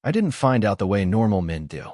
I didn't find out the way normal men do.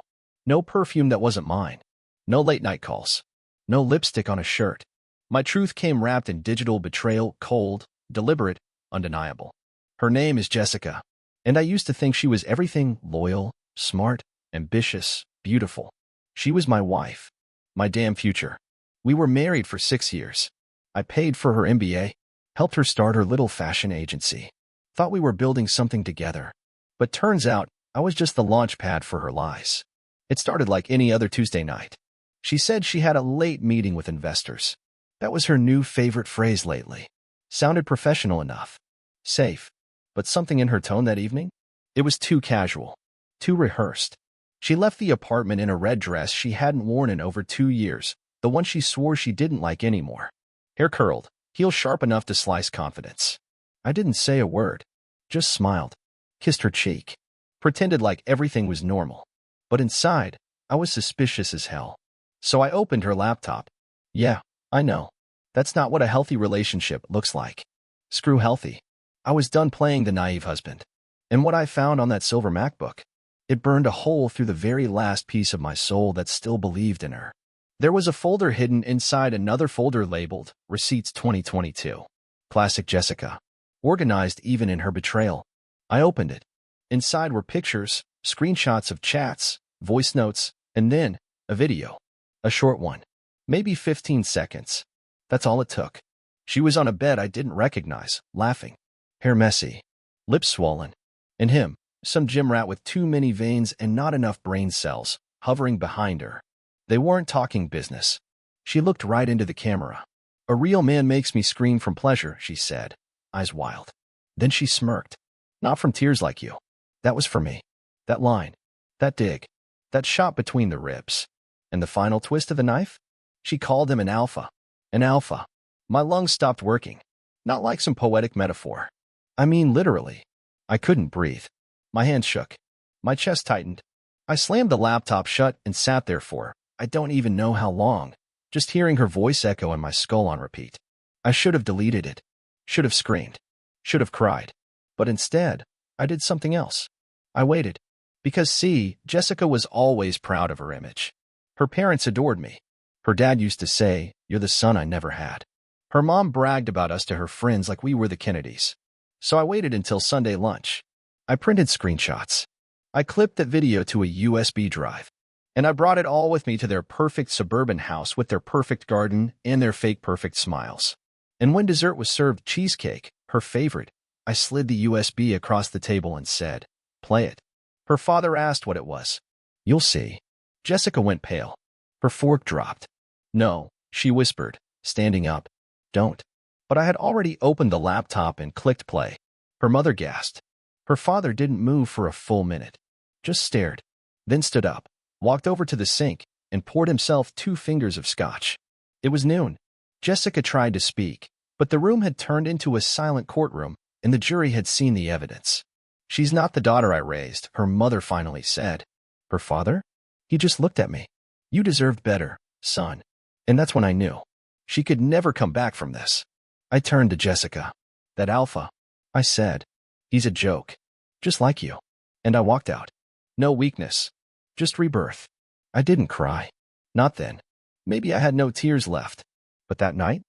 No perfume that wasn't mine. No late-night calls. No lipstick on a shirt. My truth came wrapped in digital betrayal, cold, deliberate, undeniable. Her name is Jessica, and I used to think she was everything: loyal, smart, ambitious, beautiful. She was my wife. My damn future. We were married for 6 years. I paid for her MBA, helped her start her little fashion agency. Thought we were building something together. But turns out, I was just the launch pad for her lies. It started like any other Tuesday night. She said she had a late meeting with investors. That was her new favorite phrase lately. Sounded professional enough. Safe. But something in her tone that evening? It was too casual. Too rehearsed. She left the apartment in a red dress she hadn't worn in over 2 years, the one she swore she didn't like anymore. Hair curled, heels sharp enough to slice confidence. I didn't say a word. Just smiled. Kissed her cheek. Pretended like everything was normal. But inside, I was suspicious as hell. So I opened her laptop. Yeah, I know. That's not what a healthy relationship looks like. Screw healthy. I was done playing the naive husband. And what I found on that silver MacBook, it burned a hole through the very last piece of my soul that still believed in her. There was a folder hidden inside another folder labeled Receipts 2022. Classic Jessica. Organized even in her betrayal. I opened it. Inside were pictures, screenshots of chats, voice notes, and then a video. A short one. Maybe 15 seconds. That's all it took. She was on a bed I didn't recognize, laughing. Hair messy. Lips swollen. And him, some gym rat with too many veins and not enough brain cells, hovering behind her. They weren't talking business. She looked right into the camera. A real man makes me scream from pleasure, she said, eyes wild. Then she smirked. Not from tears like you. That was for me. That line. That dig. That shot between the ribs. And the final twist of the knife? She called him an alpha. An alpha. My lungs stopped working. Not like some poetic metaphor. I mean literally. I couldn't breathe. My hands shook. My chest tightened. I slammed the laptop shut and sat there for, I don't even know how long, just hearing her voice echo in my skull on repeat. I should have deleted it. Should have screamed. Should have cried. But instead, I did something else. I waited. Because see, Jessica was always proud of her image. Her parents adored me. Her dad used to say, "You're the son I never had." Her mom bragged about us to her friends like we were the Kennedys. So I waited until Sunday lunch. I printed screenshots. I clipped that video to a USB drive. And I brought it all with me to their perfect suburban house with their perfect garden and their fake perfect smiles. And when dessert was served, cheesecake, her favorite, I slid the USB across the table and said, "Play it." Her father asked what it was. "You'll see." Jessica went pale. Her fork dropped. "No," she whispered, standing up. "Don't." But I had already opened the laptop and clicked play. Her mother gasped. Her father didn't move for a full minute. Just stared. Then stood up, walked over to the sink, and poured himself 2 fingers of scotch. It was noon. Jessica tried to speak, but the room had turned into a silent courtroom, and the jury had seen the evidence. "She's not the daughter I raised," her mother finally said. Her father? He just looked at me. "You deserved better, son." And that's when I knew. She could never come back from this. I turned to Jessica. "That alpha," I said. "He's a joke. Just like you." And I walked out. No weakness. Just rebirth. I didn't cry. Not then. Maybe I had no tears left. But that night,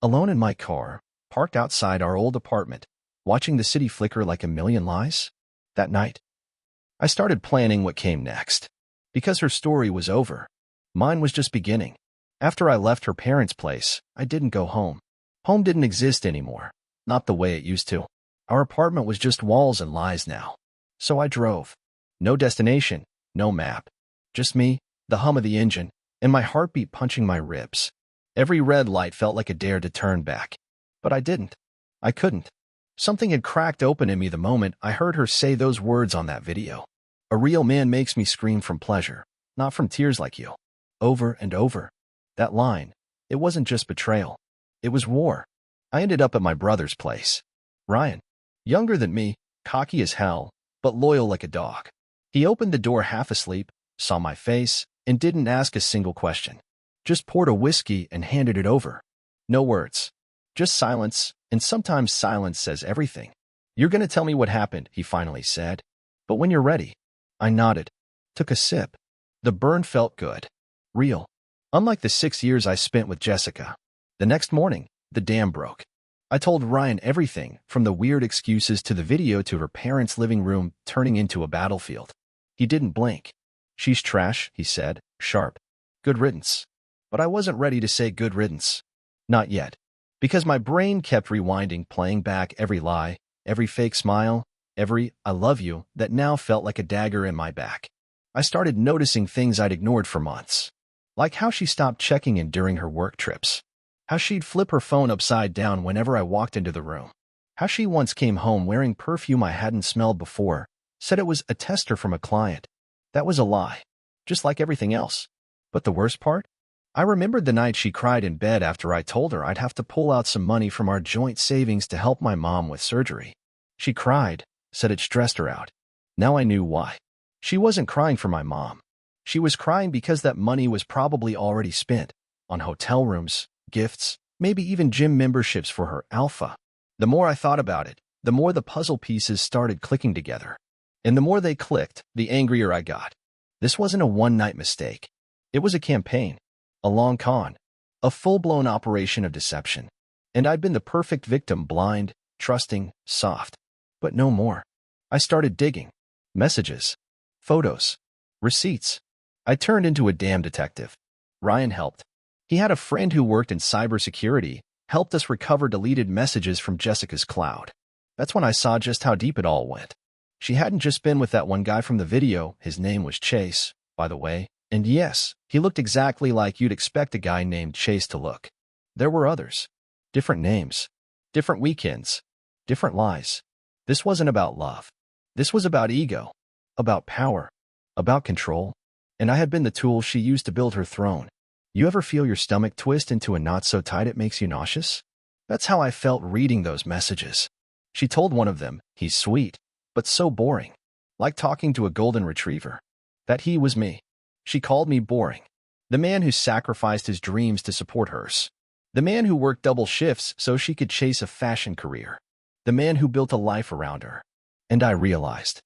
alone in my car, parked outside our old apartment, watching the city flicker like a million lies, that night, I started planning what came next. Because her story was over. Mine was just beginning. After I left her parents' place, I didn't go home. Home didn't exist anymore. Not the way it used to. Our apartment was just walls and lies now. So I drove. No destination, no map. Just me, the hum of the engine, and my heartbeat punching my ribs. Every red light felt like a dare to turn back. But I didn't. I couldn't. Something had cracked open in me the moment I heard her say those words on that video. "A real man makes me scream from pleasure, not from tears like you." Over and over. That line, it wasn't just betrayal. It was war. I ended up at my brother's place. Ryan. Younger than me, cocky as hell, but loyal like a dog. He opened the door half asleep, saw my face, and didn't ask a single question. Just poured a whiskey and handed it over. No words. Just silence, and sometimes silence says everything. "You're gonna tell me what happened," he finally said. "But when you're ready." I nodded. Took a sip. The burn felt good. Real. Unlike the 6 years I spent with Jessica. The next morning, the dam broke. I told Ryan everything, from the weird excuses to the video to her parents' living room turning into a battlefield. He didn't blink. She's trash, he said, sharp. Good riddance. But I wasn't ready to say good riddance. Not yet. Because my brain kept rewinding, playing back every lie, every fake smile, every "I love you" that now felt like a dagger in my back. I started noticing things I'd ignored for months. Like how she stopped checking in during her work trips. How she'd flip her phone upside down whenever I walked into the room. How she once came home wearing perfume I hadn't smelled before, said it was a tester from a client. That was a lie. Just like everything else. But the worst part? I remembered the night she cried in bed after I told her I'd have to pull out some money from our joint savings to help my mom with surgery. She cried, said it stressed her out. Now I knew why. She wasn't crying for my mom. She was crying because that money was probably already spent on hotel rooms, gifts, maybe even gym memberships for her alpha. The more I thought about it, the more the puzzle pieces started clicking together. And the more they clicked, the angrier I got. This wasn't a one-night mistake. It was a campaign, a long con, a full-blown operation of deception. And I'd been the perfect victim, blind, trusting, soft. But no more. I started digging. Messages. Photos. Receipts. I turned into a damn detective. Ryan helped. He had a friend who worked in cybersecurity, helped us recover deleted messages from Jessica's cloud. That's when I saw just how deep it all went. She hadn't just been with that one guy from the video. His name was Chase, by the way. And yes, he looked exactly like you'd expect a guy named Chase to look. There were others. Different names. Different weekends. Different lies. This wasn't about love. This was about ego. About power. About control. And I had been the tool she used to build her throne. You ever feel your stomach twist into a knot so tight it makes you nauseous? That's how I felt reading those messages. She told one of them, he's sweet, but so boring. Like talking to a golden retriever. That he was me. She called me boring. The man who sacrificed his dreams to support hers. The man who worked double shifts so she could chase a fashion career. The man who built a life around her. And I realized.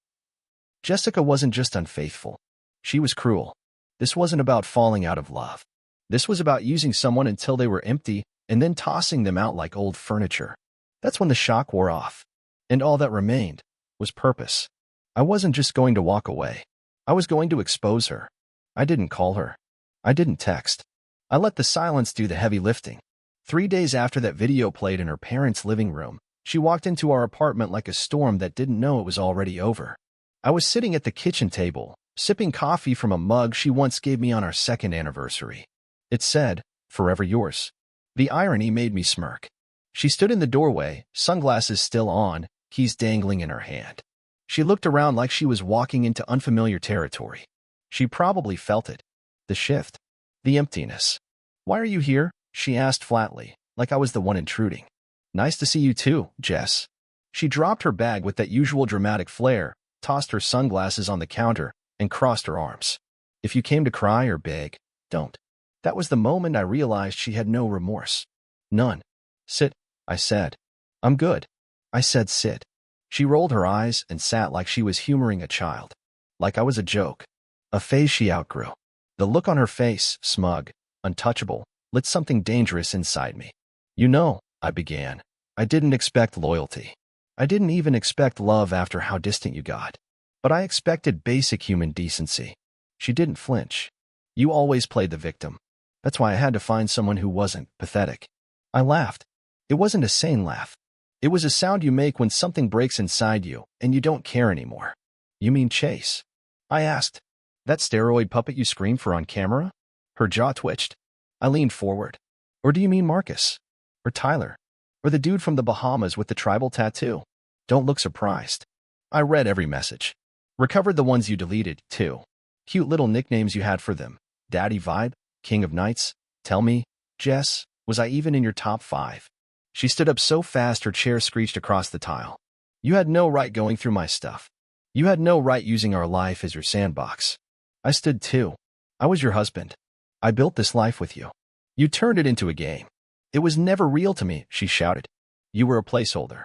Jessica wasn't just unfaithful. She was cruel. This wasn't about falling out of love. This was about using someone until they were empty and then tossing them out like old furniture. That's when the shock wore off. And all that remained was purpose. I wasn't just going to walk away. I was going to expose her. I didn't call her. I didn't text. I let the silence do the heavy lifting. 3 days after that video played in her parents' living room, she walked into our apartment like a storm that didn't know it was already over. I was sitting at the kitchen table, sipping coffee from a mug she once gave me on our second anniversary. It said, "Forever yours." The irony made me smirk. She stood in the doorway, sunglasses still on, keys dangling in her hand. She looked around like she was walking into unfamiliar territory. She probably felt it. The shift. The emptiness. "Why are you here?" she asked flatly, like I was the one intruding. "Nice to see you too, Jess." She dropped her bag with that usual dramatic flair, tossed her sunglasses on the counter, and crossed her arms. "If you came to cry or beg, don't." That was the moment I realized she had no remorse. None. "Sit," I said. "I'm good." I said sit. She rolled her eyes and sat like she was humoring a child. Like I was a joke. A phase she outgrew. The look on her face, smug, untouchable, lit something dangerous inside me. "You know," I began, "I didn't expect loyalty. I didn't even expect love after how distant you got. But I expected basic human decency." She didn't flinch. "You always played the victim. That's why I had to find someone who wasn't pathetic." I laughed. It wasn't a sane laugh. It was a sound you make when something breaks inside you and you don't care anymore. "You mean Chase?" I asked. "That steroid puppet you screamed for on camera?" Her jaw twitched. I leaned forward. "Or do you mean Marcus? Or Tyler? Or the dude from the Bahamas with the tribal tattoo?" "Don't look surprised." I read every message. Recovered the ones you deleted, too. Cute little nicknames you had for them. Daddy Vibe, King of Nights. "Tell me, Jess, was I even in your top 5? She stood up so fast her chair screeched across the tile. "You had no right going through my stuff. You had no right using our life as your sandbox." I stood too. "I was your husband. I built this life with you. You turned it into a game. It was never real to me," she shouted. "You were a placeholder.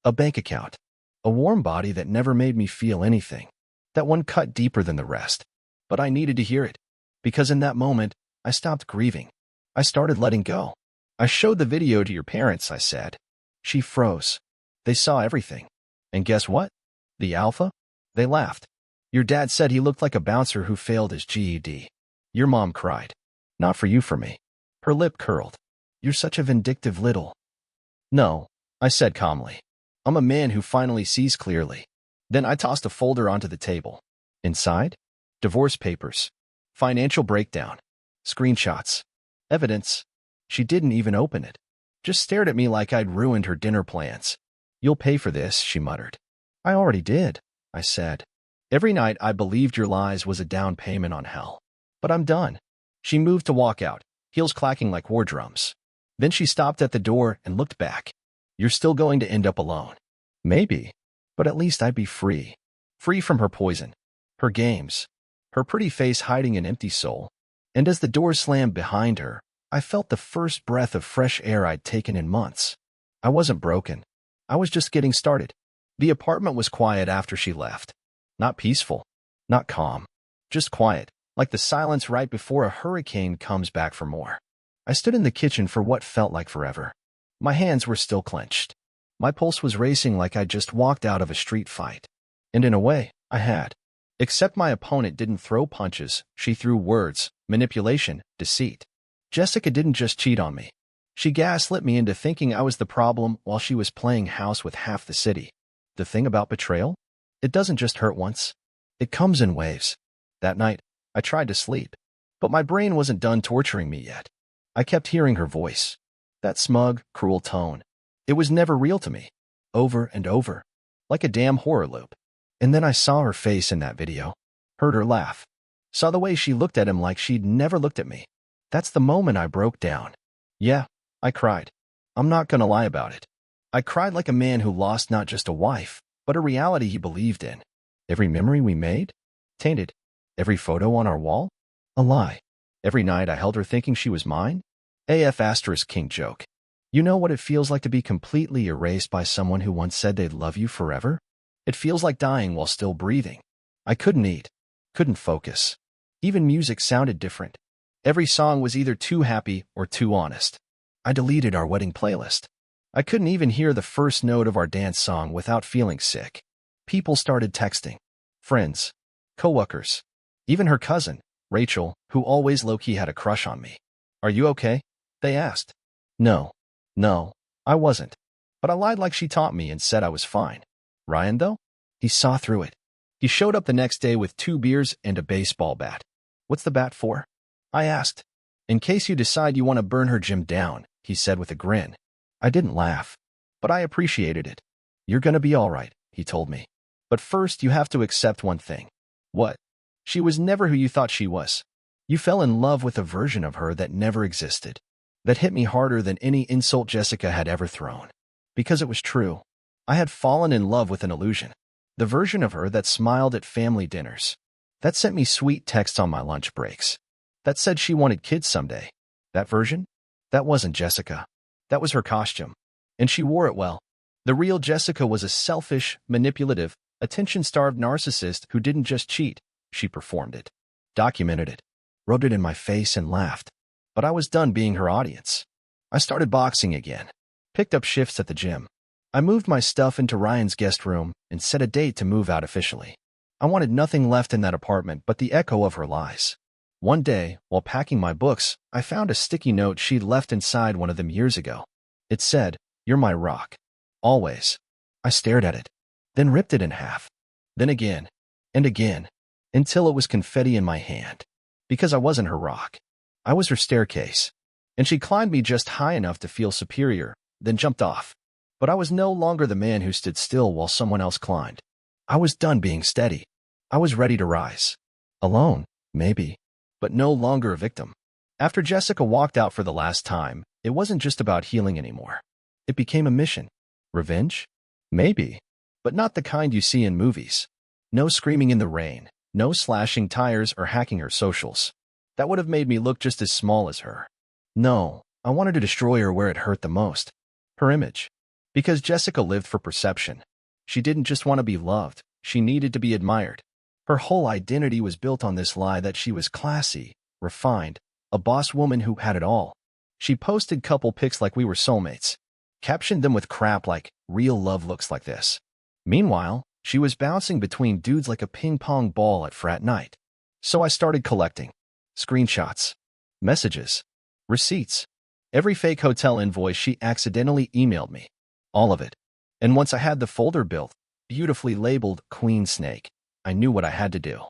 A bank account. A warm body that never made me feel anything." That one cut deeper than the rest. But I needed to hear it. Because in that moment, I stopped grieving. I started letting go. I showed the video to your parents, I said. She froze. They saw everything. And guess what? The alpha? They laughed. Your dad said he looked like a bouncer who failed his GED. Your mom cried. Not for you, for me. Her lip curled. You're such a vindictive little. No, I said calmly. I'm a man who finally sees clearly. Then I tossed a folder onto the table. Inside? Divorce papers. Financial breakdown. Screenshots. Evidence. She didn't even open it. Just stared at me like I'd ruined her dinner plans. You'll pay for this, she muttered. I already did, I said. Every night I believed your lies was a down payment on hell. But I'm done. She moved to walk out, heels clacking like war drums. Then she stopped at the door and looked back. You're still going to end up alone. Maybe. But at least I'd be free. Free from her poison. Her games. Her pretty face hiding an empty soul. And as the door slammed behind her, I felt the first breath of fresh air I'd taken in months. I wasn't broken. I was just getting started. The apartment was quiet after she left. Not peaceful. Not calm. Just quiet, like the silence right before a hurricane comes back for more. I stood in the kitchen for what felt like forever. My hands were still clenched. My pulse was racing like I'd just walked out of a street fight. And in a way, I had. Except my opponent didn't throw punches, she threw words, manipulation, deceit. Jessica didn't just cheat on me. She gaslit me into thinking I was the problem while she was playing house with half the city. The thing about betrayal? It doesn't just hurt once. It comes in waves. That night, I tried to sleep. But my brain wasn't done torturing me yet. I kept hearing her voice. That smug, cruel tone. It was never real to me. Over and over. Like a damn horror loop. And then I saw her face in that video. Heard her laugh. Saw the way she looked at him like she'd never looked at me. That's the moment I broke down. Yeah, I cried. I'm not gonna lie about it. I cried like a man who lost not just a wife, but a reality he believed in. Every memory we made? Tainted. Every photo on our wall? A lie. Every night I held her thinking she was mine? AF asterisk king joke. You know what it feels like to be completely erased by someone who once said they'd love you forever? It feels like dying while still breathing. I couldn't eat. Couldn't focus. Even music sounded different. Every song was either too happy or too honest. I deleted our wedding playlist. I couldn't even hear the first note of our dance song without feeling sick. People started texting. Friends. Coworkers. Even her cousin, Rachel, who always low-key had a crush on me. Are you okay? They asked. No, I wasn't. But I lied like she taught me and said I was fine. Ryan, though? He saw through it. He showed up the next day with 2 beers and a baseball bat. What's the bat for? I asked. In case you decide you want to burn her gym down, he said with a grin. I didn't laugh, but I appreciated it. You're gonna be all right, he told me. But first you have to accept one thing. What? She was never who you thought she was. You fell in love with a version of her that never existed. That hit me harder than any insult Jessica had ever thrown. Because it was true. I had fallen in love with an illusion. The version of her that smiled at family dinners. That sent me sweet texts on my lunch breaks. That said she wanted kids someday. That version? That wasn't Jessica. That was her costume. And she wore it well. The real Jessica was a selfish, manipulative, attention-starved narcissist who didn't just cheat. She performed it. Documented it. Rubbed it in my face and laughed. But I was done being her audience. I started boxing again. Picked up shifts at the gym. I moved my stuff into Ryan's guest room and set a date to move out officially. I wanted nothing left in that apartment but the echo of her lies. One day, while packing my books, I found a sticky note she'd left inside one of them years ago. It said, "You're my rock. Always." I stared at it, then ripped it in half. Then again, and again, until it was confetti in my hand. Because I wasn't her rock. I was her staircase. And she climbed me just high enough to feel superior, then jumped off. But I was no longer the man who stood still while someone else climbed. I was done being steady. I was ready to rise. Alone, maybe, but no longer a victim. After Jessica walked out for the last time, it wasn't just about healing anymore. It became a mission. Revenge? Maybe, but not the kind you see in movies. No screaming in the rain, no slashing tires or hacking her socials. That would have made me look just as small as her. No, I wanted to destroy her where it hurt the most. Her image. Because Jessica lived for perception. She didn't just want to be loved, she needed to be admired. Her whole identity was built on this lie that she was classy, refined, a boss woman who had it all. She posted couple pics like we were soulmates, captioned them with crap like, "Real love looks like this." Meanwhile, she was bouncing between dudes like a ping-pong ball at frat night. So I started collecting screenshots, messages, receipts, every fake hotel invoice she accidentally emailed me. All of it. And once I had the folder built, beautifully labeled Queen Snake, I knew what I had to do.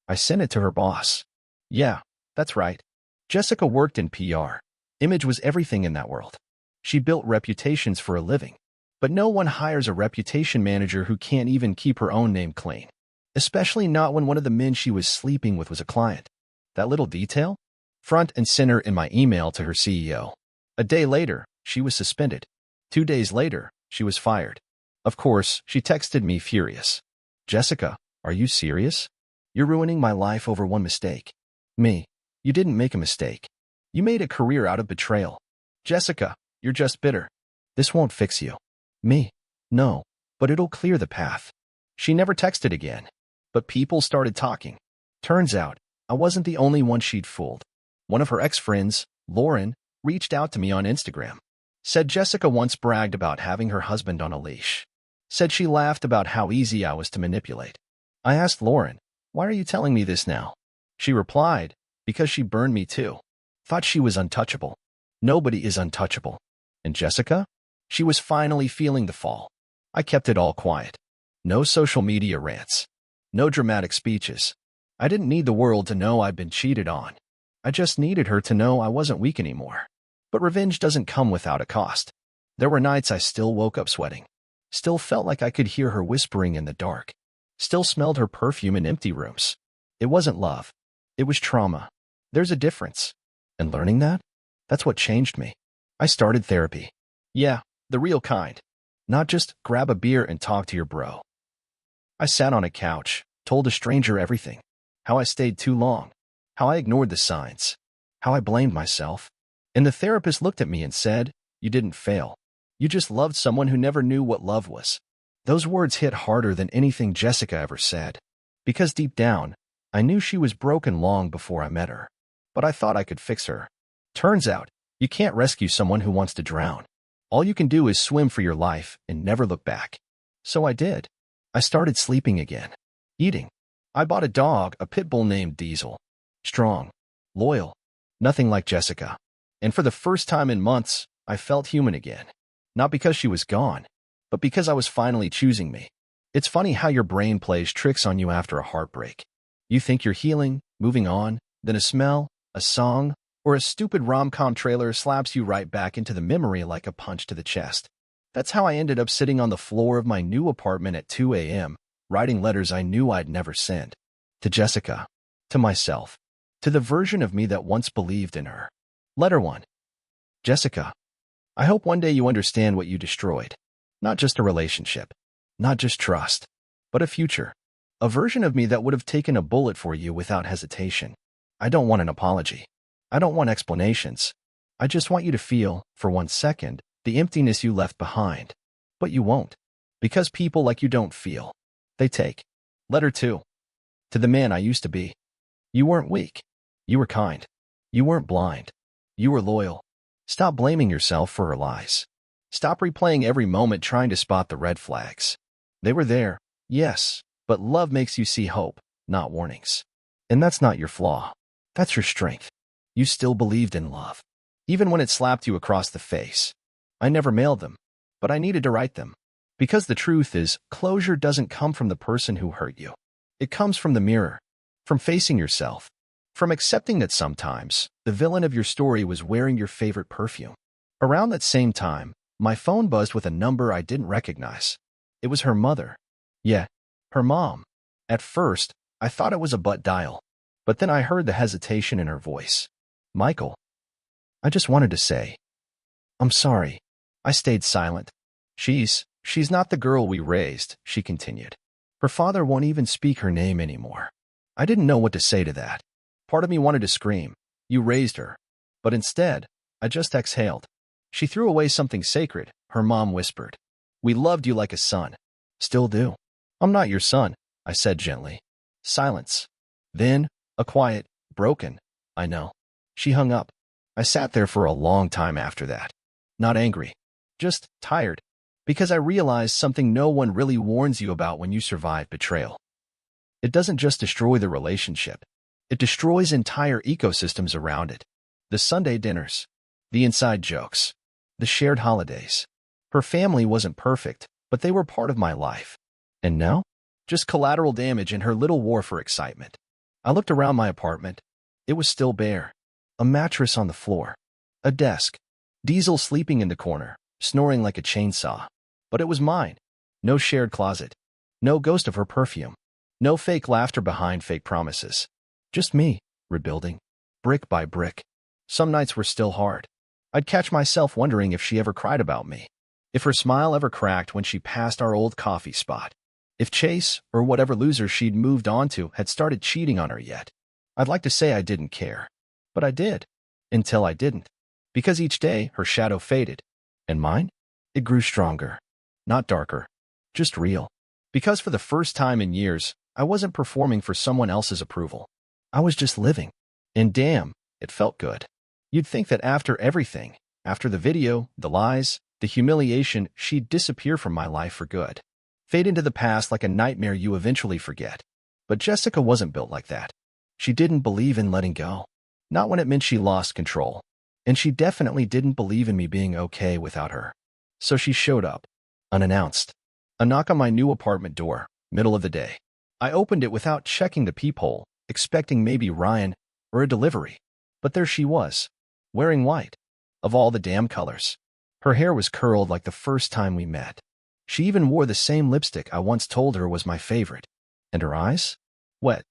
I sent it to her boss. Yeah, that's right. Jessica worked in PR. Image was everything in that world. She built reputations for a living. But no one hires a reputation manager who can't even keep her own name clean. Especially not when one of the men she was sleeping with was a client. That little detail? Front and center in my email to her CEO. A day later, she was suspended. 2 days later, she was fired. Of course, she texted me furious. "Jessica, are you serious? You're ruining my life over one mistake." Me. You didn't make a mistake. You made a career out of betrayal. Jessica, you're just bitter. This won't fix you. Me. No, but it'll clear the path. She never texted again. But people started talking. Turns out, I wasn't the only one she'd fooled. One of her ex-friends, Lauren, reached out to me on Instagram. Said Jessica once bragged about having her husband on a leash. Said she laughed about how easy I was to manipulate. I asked Lauren, "Why are you telling me this now?" She replied, "Because she burned me too. Thought she was untouchable. Nobody is untouchable." And Jessica? She was finally feeling the fall. I kept it all quiet. No social media rants. No dramatic speeches. I didn't need the world to know I'd been cheated on. I just needed her to know I wasn't weak anymore. But revenge doesn't come without a cost. There were nights I still woke up sweating. Still felt like I could hear her whispering in the dark. Still smelled her perfume in empty rooms. It wasn't love. It was trauma. There's a difference. And learning that? That's what changed me. I started therapy. Yeah, the real kind. Not just grab a beer and talk to your bro. I sat on a couch, told a stranger everything. How I stayed too long. How I ignored the signs. How I blamed myself. And the therapist looked at me and said, "You didn't fail. You just loved someone who never knew what love was." Those words hit harder than anything Jessica ever said. Because deep down, I knew she was broken long before I met her. But I thought I could fix her. Turns out, you can't rescue someone who wants to drown. All you can do is swim for your life and never look back. So I did. I started sleeping again. Eating. I bought a dog, a pit bull named Diesel. Strong. Loyal. Nothing like Jessica. And for the first time in months, I felt human again. Not because she was gone, but because I was finally choosing me. It's funny how your brain plays tricks on you after a heartbreak. You think you're healing, moving on, then a smell, a song, or a stupid rom-com trailer slaps you right back into the memory like a punch to the chest. That's how I ended up sitting on the floor of my new apartment at 2 a.m., writing letters I knew I'd never send. To Jessica. To myself. To the version of me that once believed in her. Letter 1. Jessica. I hope one day you understand what you destroyed. Not just a relationship. Not just trust. But a future. A version of me that would have taken a bullet for you without hesitation. I don't want an apology. I don't want explanations. I just want you to feel, for 1 second, the emptiness you left behind. But you won't. Because people like you don't feel. They take. Letter 2. To the man I used to be. You weren't weak. You were kind. You weren't blind. You were loyal. Stop blaming yourself for her lies. Stop replaying every moment trying to spot the red flags. They were there, yes, but love makes you see hope, not warnings. And that's not your flaw. That's your strength. You still believed in love. Even when it slapped you across the face. I never mailed them, but I needed to write them. Because the truth is, closure doesn't come from the person who hurt you. It comes from the mirror. From facing yourself. From accepting that sometimes, the villain of your story was wearing your favorite perfume. Around that same time, my phone buzzed with a number I didn't recognize. It was her mother. Yeah, her mom. At first, I thought it was a butt dial. But then I heard the hesitation in her voice. "Michael. I just wanted to say. I'm sorry." I stayed silent. She's not the girl we raised," she continued. "Her father won't even speak her name anymore." I didn't know what to say to that. Part of me wanted to scream, "You raised her." But instead, I just exhaled. She threw away something sacred, her mom whispered. "We loved you like a son." "Still do." "I'm not your son," I said gently. Silence. Then, a quiet, broken, I know. She hung up. I sat there for a long time after that. Not angry. Just tired. Because I realized something no one really warns you about when you survive betrayal. It doesn't just destroy the relationship. It destroys entire ecosystems around it. The Sunday dinners. The inside jokes. The shared holidays. Her family wasn't perfect, but they were part of my life. And now? Just collateral damage and her little war for excitement. I looked around my apartment. It was still bare. A mattress on the floor. A desk. Diesel sleeping in the corner, snoring like a chainsaw. But it was mine. No shared closet. No ghost of her perfume. No fake laughter behind fake promises. Just me, rebuilding. Brick by brick. Some nights were still hard. I'd catch myself wondering if she ever cried about me. If her smile ever cracked when she passed our old coffee spot. If Chase, or whatever loser she'd moved on to, had started cheating on her yet. I'd like to say I didn't care. But I did. Until I didn't. Because each day, her shadow faded. And mine? It grew stronger. Not darker. Just real. Because for the first time in years, I wasn't performing for someone else's approval. I was just living. And damn, it felt good. You'd think that after everything, after the video, the lies, the humiliation, she'd disappear from my life for good. Fade into the past like a nightmare you eventually forget. But Jessica wasn't built like that. She didn't believe in letting go. Not when it meant she lost control. And she definitely didn't believe in me being okay without her. So she showed up. Unannounced. A knock on my new apartment door, middle of the day. I opened it without checking the peephole, expecting maybe Ryan or a delivery. But there she was, wearing white. Of all the damn colors. Her hair was curled like the first time we met. She even wore the same lipstick I once told her was my favorite. And her eyes? Wet.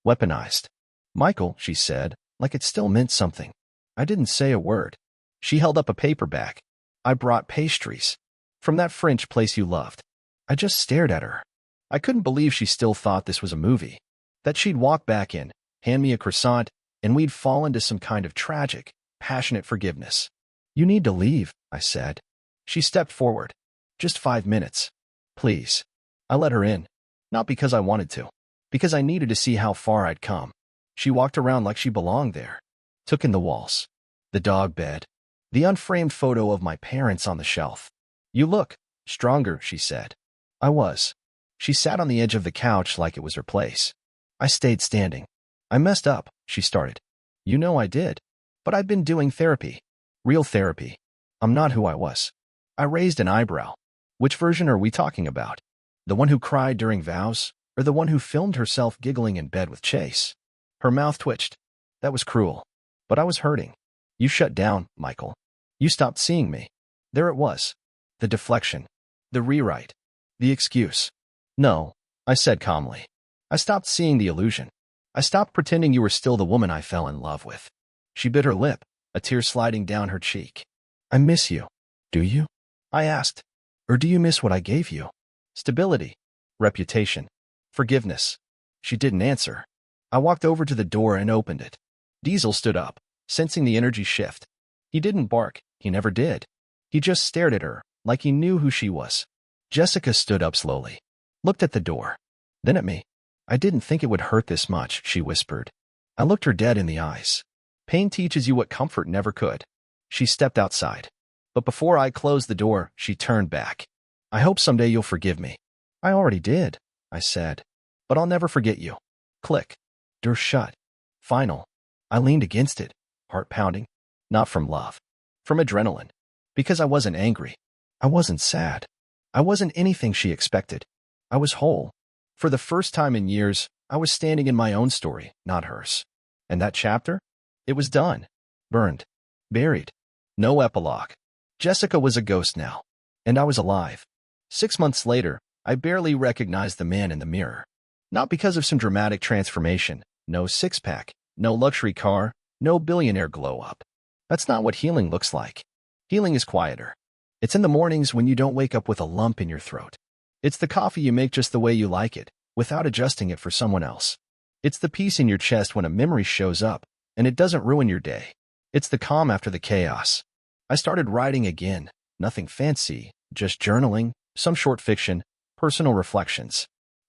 Weaponized. Michael, she said, like it still meant something. I didn't say a word. She held up a paper bag. I brought pastries. From that French place you loved. I just stared at her. I couldn't believe she still thought this was a movie. That she'd walk back in, hand me a croissant, and we'd fall into some kind of tragic, passionate forgiveness. You need to leave, I said. She stepped forward. Just 5 minutes. Please. I let her in. Not because I wanted to. Because I needed to see how far I'd come. She walked around like she belonged there. Took in the walls. The dog bed. The unframed photo of my parents on the shelf. You look stronger, she said. I was. She sat on the edge of the couch like it was her place. I stayed standing. I messed up, she started. You know I did. But I've been doing therapy. Real therapy. I'm not who I was. I raised an eyebrow. Which version are we talking about? The one who cried during vows, or the one who filmed herself giggling in bed with Chase? Her mouth twitched. That was cruel. But I was hurting. You shut down, Michael. You stopped seeing me. There it was. The deflection. The rewrite. The excuse. No, I said calmly. I stopped seeing the illusion. I stopped pretending you were still the woman I fell in love with. She bit her lip, a tear sliding down her cheek. I miss you. Do you? I asked. Or do you miss what I gave you? Stability. Reputation. Forgiveness. She didn't answer. I walked over to the door and opened it. Diesel stood up, sensing the energy shift. He didn't bark. He never did. He just stared at her, like he knew who she was. Jessica stood up slowly. Looked at the door. Then at me. I didn't think it would hurt this much, she whispered. I looked her dead in the eyes. Pain teaches you what comfort never could. She stepped outside. But before I closed the door, she turned back. I hope someday you'll forgive me. I already did, I said. But I'll never forget you. Click. Door shut. Final. I leaned against it, heart pounding. Not from love. From adrenaline. Because I wasn't angry. I wasn't sad. I wasn't anything she expected. I was whole. For the first time in years, I was standing in my own story, not hers. And that chapter? It was done. Burned. Buried. No epilogue. Jessica was a ghost now. And I was alive. 6 months later, I barely recognized the man in the mirror. Not because of some dramatic transformation. No six-pack. No luxury car. No billionaire glow-up. That's not what healing looks like. Healing is quieter. It's in the mornings when you don't wake up with a lump in your throat. It's the coffee you make just the way you like it, without adjusting it for someone else. It's the peace in your chest when a memory shows up, and it doesn't ruin your day. It's the calm after the chaos. I started writing again. Nothing fancy, just journaling, some short fiction, personal reflections.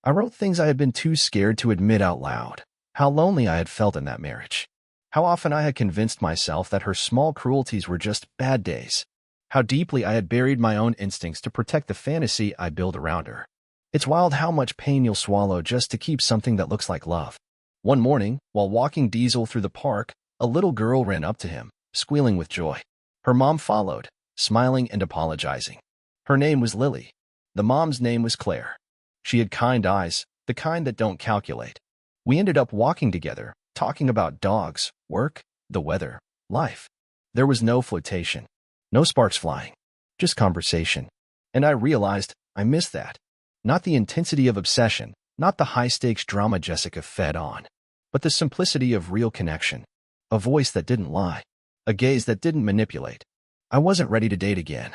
I wrote things I had been too scared to admit out loud. How lonely I had felt in that marriage. How often I had convinced myself that her small cruelties were just bad days. How deeply I had buried my own instincts to protect the fantasy I built around her. It's wild how much pain you'll swallow just to keep something that looks like love. One morning, while walking Diesel through the park, a little girl ran up to him, squealing with joy. Her mom followed, smiling and apologizing. Her name was Lily. The mom's name was Claire. She had kind eyes, the kind that don't calculate. We ended up walking together, talking about dogs, work, the weather, life. There was no flirtation, no sparks flying, just conversation. And I realized I missed that. Not the intensity of obsession, not the high-stakes drama Jessica fed on, but the simplicity of real connection. A voice that didn't lie, a gaze that didn't manipulate. I wasn't ready to date again.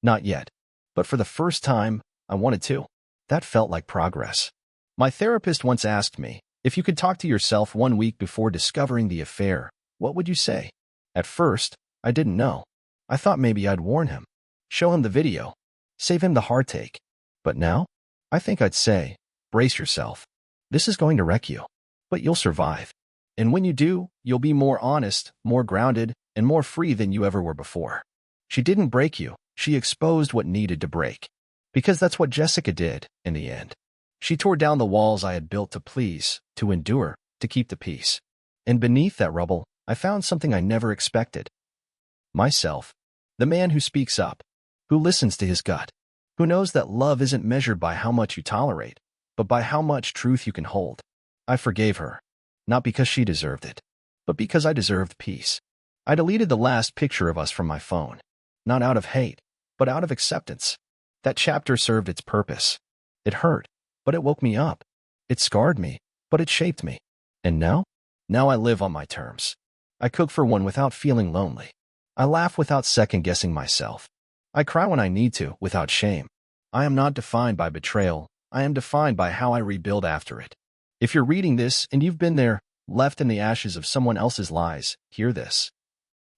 Not yet. But for the first time, I wanted to. That felt like progress. My therapist once asked me, if you could talk to yourself 1 week before discovering the affair, what would you say? At first, I didn't know. I thought maybe I'd warn him, show him the video, save him the heartache. But now, I think I'd say, brace yourself. This is going to wreck you, but you'll survive. And when you do, you'll be more honest, more grounded, and more free than you ever were before. She didn't break you. She exposed what needed to break. Because that's what Jessica did, in the end. She tore down the walls I had built to please, to endure, to keep the peace. And beneath that rubble, I found something I never expected. Myself. The man who speaks up, who listens to his gut, who knows that love isn't measured by how much you tolerate, but by how much truth you can hold. I forgave her. Not because she deserved it, but because I deserved peace. I deleted the last picture of us from my phone. Not out of hate, but out of acceptance. That chapter served its purpose. It hurt, but it woke me up. It scarred me, but it shaped me. And now? Now I live on my terms. I cook for one without feeling lonely. I laugh without second-guessing myself. I cry when I need to, without shame. I am not defined by betrayal. I am defined by how I rebuild after it. If you're reading this and you've been there, left in the ashes of someone else's lies, hear this.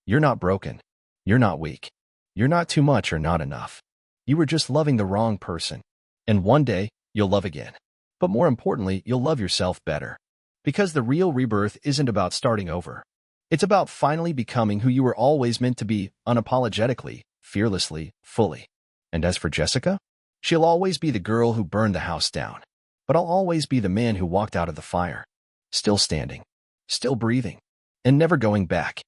You're not broken. You're not weak. You're not too much or not enough. You were just loving the wrong person. And one day, you'll love again. But more importantly, you'll love yourself better. Because the real rebirth isn't about starting over. It's about finally becoming who you were always meant to be, unapologetically, fearlessly, fully. And as for Jessica, she'll always be the girl who burned the house down. But I'll always be the man who walked out of the fire. Still standing. Still breathing. And never going back.